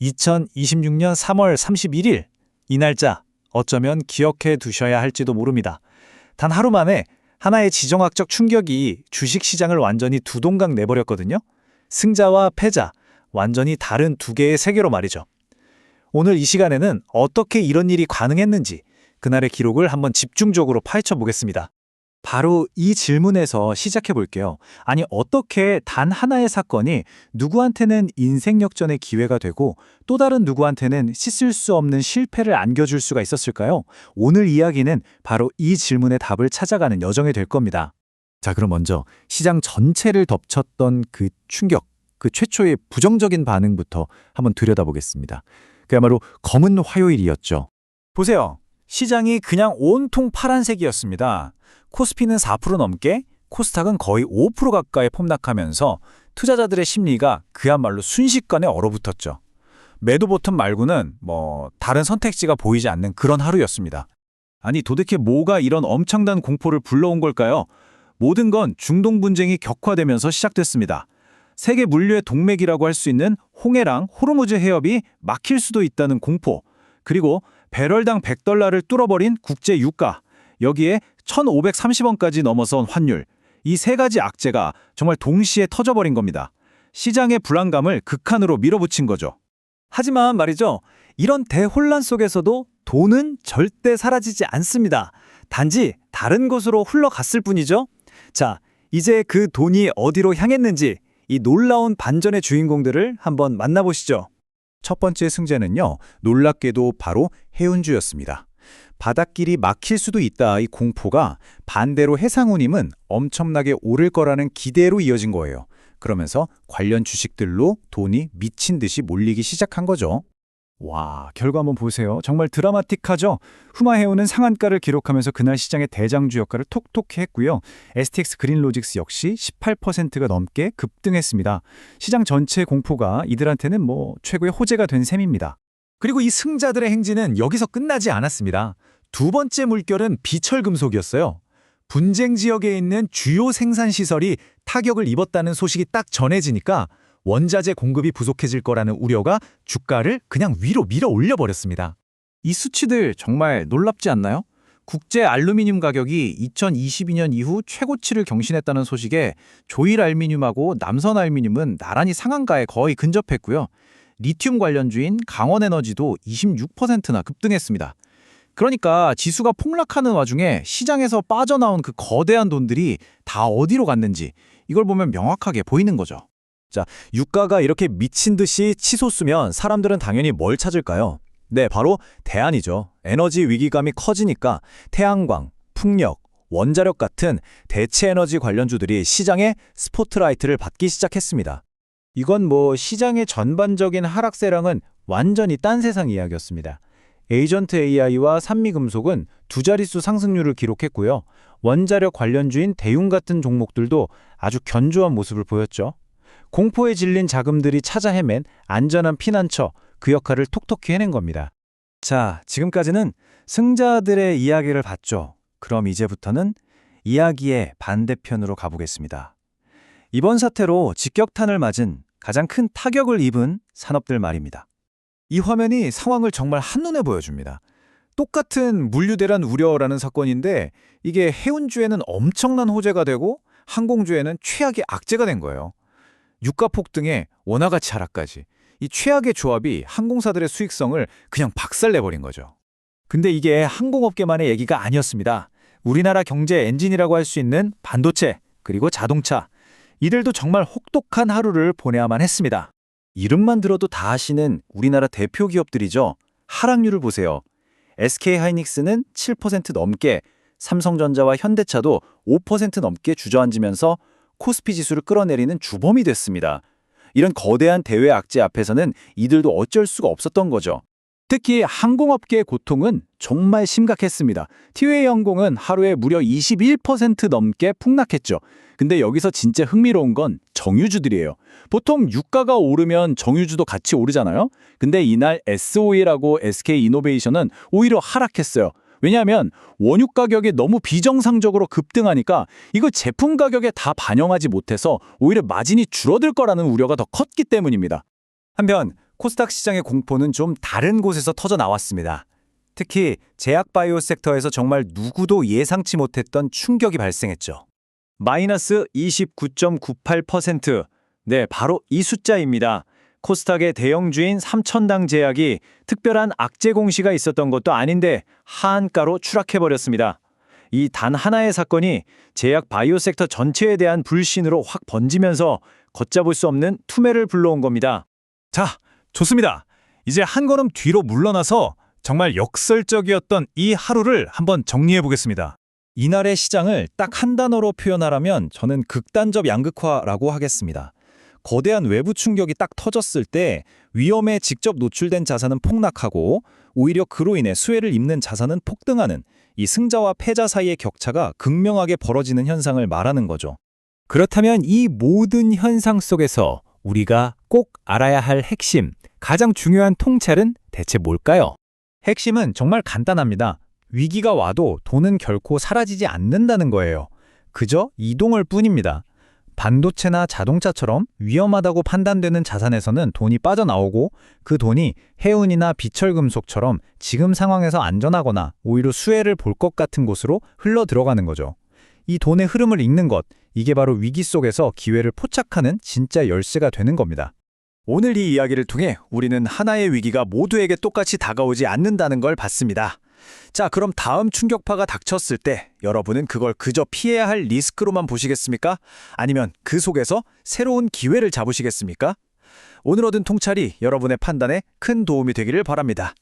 2026년 3월 31일, 이 날짜 어쩌면 기억해 두셔야 할지도 모릅니다. 단 하루 만에 하나의 지정학적 충격이 주식시장을 완전히 두 동강 내버렸거든요. 승자와 패자, 완전히 다른 두 개의 세계로 말이죠. 오늘 이 시간에는 어떻게 이런 일이 가능했는지 그날의 기록을 한번 집중적으로 파헤쳐 보겠습니다. 바로 이 질문에서 시작해 볼게요. 아니, 어떻게 단 하나의 사건이 누구한테는 인생 역전의 기회가 되고 또 다른 누구한테는 씻을 수 없는 실패를 안겨줄 수가 있었을까요? 오늘 이야기는 바로 이 질문의 답을 찾아가는 여정이 될 겁니다. 자, 그럼 먼저 시장 전체를 덮쳤던 그 충격, 그 최초의 부정적인 반응부터 한번 들여다보겠습니다. 그야말로 검은 화요일이었죠. 보세요. 시장이 그냥 온통 파란색이었습니다. 코스피는 4% 넘게, 코스닥은 거의 5% 가까이 폭락하면서 투자자들의 심리가 그야말로 순식간에 얼어붙었죠. 매도 버튼 말고는 다른 선택지가 보이지 않는 그런 하루였습니다. 아니, 도대체 뭐가 이런 엄청난 공포를 불러온 걸까요? 모든 건 중동 분쟁이 격화되면서 시작됐습니다. 세계 물류의 동맥이라고 할 수 있는 홍해랑 호르무즈 해협이 막힐 수도 있다는 공포, 그리고 배럴당 $100를 뚫어버린 국제 유가, 여기에 1,530원까지 넘어선 환율, 이 세 가지 악재가 정말 동시에 터져버린 겁니다. 시장의 불안감을 극한으로 밀어붙인 거죠. 하지만 말이죠, 이런 대혼란 속에서도 돈은 절대 사라지지 않습니다. 단지 다른 곳으로 흘러갔을 뿐이죠. 자, 이제 그 돈이 어디로 향했는지 이 놀라운 반전의 주인공들을 한번 만나보시죠. 첫 번째 승자는요, 놀랍게도 바로 해운주였습니다. 바닷길이 막힐 수도 있다, 이 공포가 반대로 해상운임은 엄청나게 오를 거라는 기대로 이어진 거예요. 그러면서 관련 주식들로 돈이 미친 듯이 몰리기 시작한 거죠. 와, 결과 한번 보세요. 정말 드라마틱하죠? 후마해운은 상한가를 기록하면서 그날 시장의 대장주 역할을 톡톡히 했고요. STX 그린로직스 역시 18%가 넘게 급등했습니다. 시장 전체의 공포가 이들한테는 최고의 호재가 된 셈입니다. 그리고 이 승자들의 행진은 여기서 끝나지 않았습니다. 두 번째 물결은 비철금속이었어요. 분쟁 지역에 있는 주요 생산시설이 타격을 입었다는 소식이 딱 전해지니까 원자재 공급이 부족해질 거라는 우려가 주가를 그냥 위로 밀어 올려버렸습니다. 이 수치들 정말 놀랍지 않나요? 국제 알루미늄 가격이 2022년 이후 최고치를 경신했다는 소식에 조일알미늄하고 남선알미늄은 나란히 상한가에 거의 근접했고요. 리튬 관련주인 강원에너지도 26%나 급등했습니다. 그러니까 지수가 폭락하는 와중에 시장에서 빠져나온 그 거대한 돈들이 다 어디로 갔는지 이걸 보면 명확하게 보이는 거죠. 자, 유가가 이렇게 미친 듯이 치솟으면 사람들은 당연히 뭘 찾을까요? 네, 바로 대안이죠. 에너지 위기감이 커지니까 태양광, 풍력, 원자력 같은 대체 에너지 관련주들이 시장의 스포트라이트를 받기 시작했습니다. 이건 시장의 전반적인 하락세랑은 완전히 딴 세상 이야기였습니다. 에이전트 AI와 산미금속은 두 자릿수 상승률을 기록했고요. 원자력 관련주인 대융 같은 종목들도 아주 견조한 모습을 보였죠. 공포에 질린 자금들이 찾아 헤맨 안전한 피난처, 그 역할을 톡톡히 해낸 겁니다. 자, 지금까지는 승자들의 이야기를 봤죠. 그럼 이제부터는 이야기의 반대편으로 가보겠습니다. 이번 사태로 직격탄을 맞은 가장 큰 타격을 입은 산업들 말입니다. 이 화면이 상황을 정말 한눈에 보여줍니다. 똑같은 물류대란 우려라는 사건인데 이게 해운주에는 엄청난 호재가 되고 항공주에는 최악의 악재가 된 거예요. 유가 폭등에 원화가치 하락까지. 이 최악의 조합이 항공사들의 수익성을 그냥 박살내버린 거죠. 근데 이게 항공업계만의 얘기가 아니었습니다. 우리나라 경제 엔진이라고 할 수 있는 반도체, 그리고 자동차, 이들도 정말 혹독한 하루를 보내야만 했습니다. 이름만 들어도 다 아시는 우리나라 대표 기업들이죠. 하락률을 보세요. SK하이닉스는 7% 넘게, 삼성전자와 현대차도 5% 넘게 주저앉으면서 코스피 지수를 끌어내리는 주범이 됐습니다. 이런 거대한 대외 악재 앞에서는 이들도 어쩔 수가 없었던 거죠. 특히 항공업계의 고통은 정말 심각했습니다. 티웨이 항공은 하루에 무려 21% 넘게 폭락했죠. 근데 여기서 진짜 흥미로운 건 정유주들이에요. 보통 유가가 오르면 정유주도 같이 오르잖아요. 근데 이날 SOE라고 SK이노베이션은 오히려 하락했어요. 왜냐하면 원유 가격이 너무 비정상적으로 급등하니까 이거 제품 가격에 다 반영하지 못해서 오히려 마진이 줄어들 거라는 우려가 더 컸기 때문입니다. 한편 코스닥 시장의 공포는 좀 다른 곳에서 터져 나왔습니다. 특히 제약 바이오 섹터에서 정말 누구도 예상치 못했던 충격이 발생했죠. 마이너스 29.98%. 네, 바로 이 숫자입니다. 코스닥의 대형주인 삼천당 제약이 특별한 악재 공시가 있었던 것도 아닌데 하한가로 추락해버렸습니다. 이 단 하나의 사건이 제약 바이오 섹터 전체에 대한 불신으로 확 번지면서 걷잡을 수 없는 투매를 불러온 겁니다. 자, 좋습니다. 이제 한 걸음 뒤로 물러나서 정말 역설적이었던 이 하루를 한번 정리해 보겠습니다. 이날의 시장을 딱 한 단어로 표현하라면 저는 극단적 양극화라고 하겠습니다. 거대한 외부 충격이 딱 터졌을 때 위험에 직접 노출된 자산은 폭락하고 오히려 그로 인해 수혜를 입는 자산은 폭등하는 이 승자와 패자 사이의 격차가 극명하게 벌어지는 현상을 말하는 거죠. 그렇다면 이 모든 현상 속에서 우리가 꼭 알아야 할 핵심, 가장 중요한 통찰은 대체 뭘까요? 핵심은 정말 간단합니다. 위기가 와도 돈은 결코 사라지지 않는다는 거예요. 그저 이동할 뿐입니다. 반도체나 자동차처럼 위험하다고 판단되는 자산에서는 돈이 빠져나오고 그 돈이 해운이나 비철금속처럼 지금 상황에서 안전하거나 오히려 수혜를 볼 것 같은 곳으로 흘러 들어가는 거죠. 이 돈의 흐름을 읽는 것, 이게 바로 위기 속에서 기회를 포착하는 진짜 열쇠가 되는 겁니다. 오늘 이 이야기를 통해 우리는 하나의 위기가 모두에게 똑같이 다가오지 않는다는 걸 봤습니다. 자, 그럼 다음 충격파가 닥쳤을 때 여러분은 그걸 그저 피해야 할 리스크로만 보시겠습니까? 아니면 그 속에서 새로운 기회를 잡으시겠습니까? 오늘 얻은 통찰이 여러분의 판단에 큰 도움이 되기를 바랍니다.